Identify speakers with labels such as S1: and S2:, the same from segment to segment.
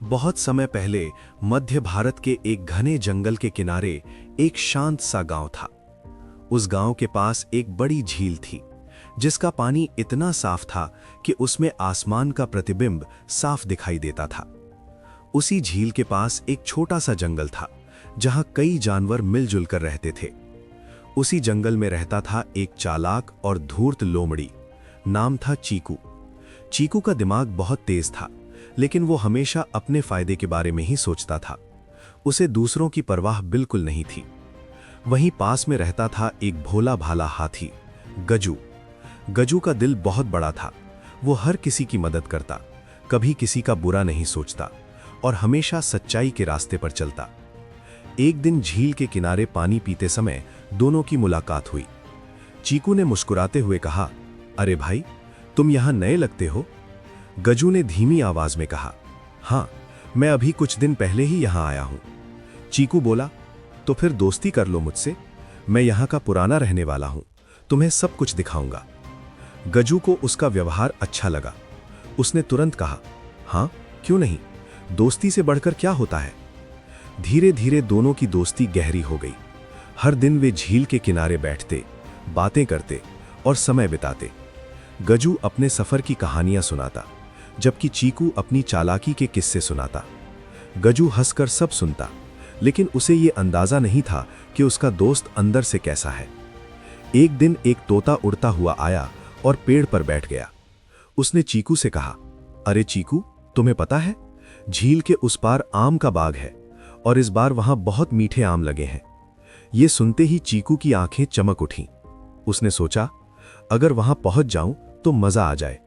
S1: बहुत समय पहले मध्य भारत के एक घने जंगल के किनारे एक शांत सा गांव था। उस गांव के पास एक बड़ी झील थी, जिसका पानी इतना साफ था कि उसमें आसमान का प्रतिबिंब साफ दिखाई देता था। उसी झील के पास एक छोटा सा जंगल था, जहां कई जानवर मिलजुल कर रहते थे। उसी जंगल में रहता था एक चालाक और धूर्त लोमड़ी। नाम था चीकू। चीकू का दिमाग बहुत तेज था, लेकिन वो हमेशा अपने फायदे के बारे में ही सोचता था। उसे दूसरों की परवाह बिल्कुल नहीं थी। वहीं पास में रहता था एक भोला भाला हाथी, गजू। गजू का दिल बहुत बड़ा था। वो हर किसी की मदद करता, कभी किसी का बुरा नहीं सोचता और हमेशा सच्चाई के रास्ते पर चलता। एक दिन झील के किनारे पानी पीते समय दोनों की मुलाकात हुई। चीकू ने मुस्कुराते हुए कहा, अरे भाई, तुम यहां नए लगते हो। गजू ने धीमी आवाज में कहा, हाँ, मैं अभी कुछ दिन पहले ही यहां आया हूं। चीकू बोला, तो फिर दोस्ती कर लो मुझसे। मैं यहां का पुराना रहने वाला हूं, तुम्हें सब कुछ दिखाऊंगा। गजू को उसका व्यवहार अच्छा लगा। उसने तुरंत कहा, हाँ, क्यों नहीं, दोस्ती से बढ़कर क्या होता है। धीरे धीरे दोनों की दोस्ती गहरी हो गई। हर दिन वे झील के किनारे बैठते, बातें करते और समय बिताते। गजू अपने सफर की कहानियां सुनाता, जबकि चीकू अपनी चालाकी के किस्से सुनाता। गजू हंसकर सब सुनता, लेकिन उसे ये अंदाजा नहीं था कि उसका दोस्त अंदर से कैसा है। एक दिन एक तोता उड़ता हुआ आया और पेड़ पर बैठ गया। उसने चीकू से कहा, अरे चीकू, तुम्हें पता है, झील के उस पार आम का बाग है और इस बार वहां बहुत मीठे आम लगे हैं। ये सुनते ही चीकू की आंखें चमक उठीं। उसने सोचा, अगर वहां पहुंच जाऊं तो मजा आ जाए,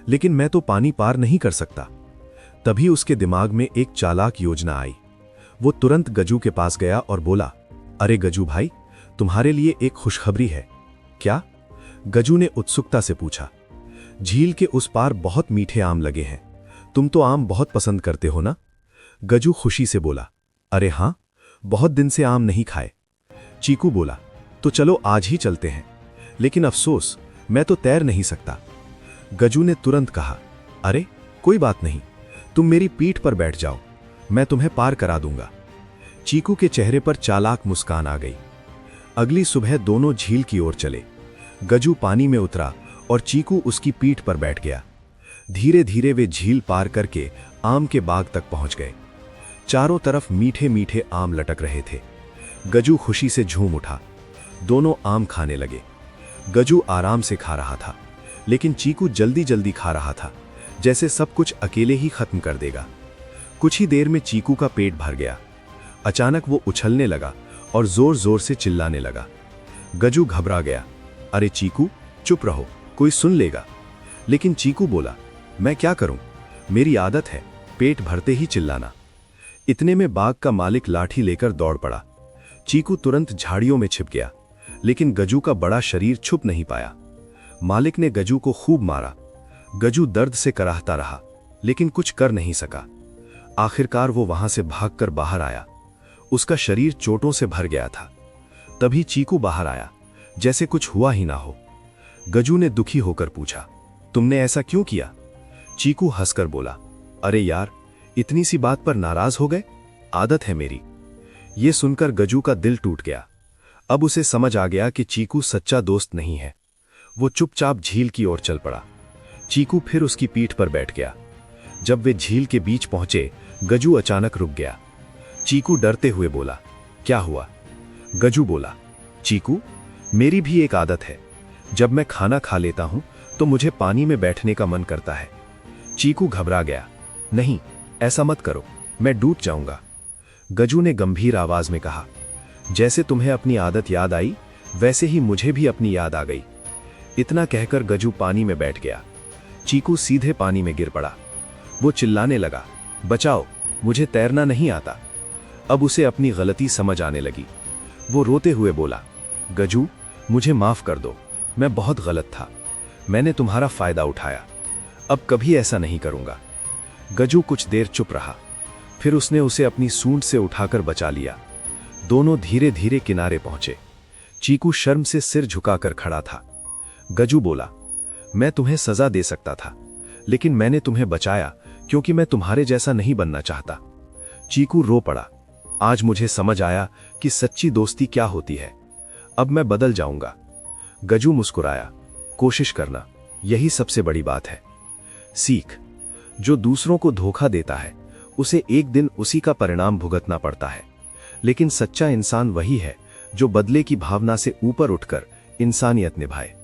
S1: लेकिन मैं तो पानी पार नहीं कर सकता। तभी उसके दिमाग में एक चालाक योजना आई। वो तुरंत गजू के पास गया और बोला, अरे गजू भाई, तुम्हारे लिए एक खुशखबरी है। क्या? गजू ने उत्सुकता से पूछा। झील के उस पार बहुत मीठे आम लगे हैं। तुम तो आम बहुत पसंद करते हो ना? गजू खुशी से बोला, अरे हाँ, बहुत दिन से आम नहीं खाए। चीकू बोला, तो चलो आज ही चलते हैं, लेकिन अफसोस, मैं तो तैर नहीं सकता। गजू ने तुरंत कहा, अरे कोई बात नहीं, तुम मेरी पीठ पर बैठ जाओ, मैं तुम्हें पार करा दूंगा। चीकू के चेहरे पर चालाक मुस्कान आ गई। अगली सुबह दोनों झील की ओर चले। गजू पानी में उतरा और चीकू उसकी पीठ पर बैठ गया। धीरे धीरे वे झील पार करके आम के बाग तक पहुंच गए। चारों तरफ मीठे मीठे आम लटक रहे थे। गजू खुशी से झूम उठा। दोनों आम खाने लगे। गजू आराम से खा रहा था, लेकिन चीकू जल्दी जल्दी खा रहा था, जैसे सब कुछ अकेले ही खत्म कर देगा। कुछ ही देर में चीकू का पेट भर गया। अचानक वो उछलने लगा और जोर जोर से चिल्लाने लगा। गजू घबरा गया। अरे चीकू, चुप रहो, कोई सुन लेगा। लेकिन चीकू बोला, मैं क्या करूं, मेरी आदत है पेट भरते ही चिल्लाना। इतने में बाग का मालिक लाठी लेकर दौड़ पड़ा। चीकू तुरंत झाड़ियों में छिप गया, लेकिन गजू का बड़ा शरीर छुप नहीं पाया। मालिक ने गजू को खूब मारा। गजू दर्द से कराहता रहा, लेकिन कुछ कर नहीं सका। आखिरकार वो वहां से भागकर बाहर आया। उसका शरीर चोटों से भर गया था। तभी चीकू बाहर आया, जैसे कुछ हुआ ही ना हो। गजू ने दुखी होकर पूछा, तुमने ऐसा क्यों किया? चीकू हंसकर बोला, अरे यार, इतनी सी बात पर नाराज हो गए? आदत है मेरी। ये सुनकर गजू का दिल टूट गया। अब उसे समझ आ गया कि चीकू सच्चा दोस्त नहीं है। वो चुपचाप झील की ओर चल पड़ा। चीकू फिर उसकी पीठ पर बैठ गया। जब वे झील के बीच पहुंचे, गजू अचानक रुक गया। चीकू डरते हुए बोला, क्या हुआ? गजू बोला, चीकू, मेरी भी एक आदत है। जब मैं खाना खा लेता हूं तो मुझे पानी में बैठने का मन करता है। चीकू घबरा गया। नहीं, ऐसा मत करो, मैं डूब जाऊंगा। गजू ने गंभीर आवाज में कहा, जैसे तुम्हें अपनी आदत याद आई, वैसे ही मुझे भी अपनी याद आ गई। इतना कहकर गजू पानी में बैठ गया। चीकू सीधे पानी में गिर पड़ा। वो चिल्लाने लगा, बचाओ, मुझे तैरना नहीं आता। अब उसे अपनी गलती समझ आने लगी। वो रोते हुए बोला, गजू, मुझे माफ कर दो, मैं बहुत गलत था। मैंने तुम्हारा फायदा उठाया। अब कभी ऐसा नहीं करूंगा। गजू कुछ देर चुप रहा, फिर उसने उसे अपनी सूंड से उठाकर बचा लिया। दोनों धीरे धीरे किनारे पहुंचे। चीकू शर्म से सिर झुकाकर खड़ा था। गजू बोला, मैं तुम्हें सजा दे सकता था, लेकिन मैंने तुम्हें बचाया
S2: क्योंकि मैं तुम्हारे जैसा नहीं बनना चाहता। चीकू रो पड़ा। आज मुझे समझ आया कि सच्ची दोस्ती क्या होती है। अब मैं बदल जाऊंगा। गजू मुस्कुराया। कोशिश करना, यही सबसे बड़ी बात है। सीख, जो दूसरों को धोखा देता है उसे एक दिन उसी का परिणाम भुगतना पड़ता है, लेकिन सच्चा इंसान वही है जो बदले की भावना से ऊपर उठकर इंसानियत निभाए।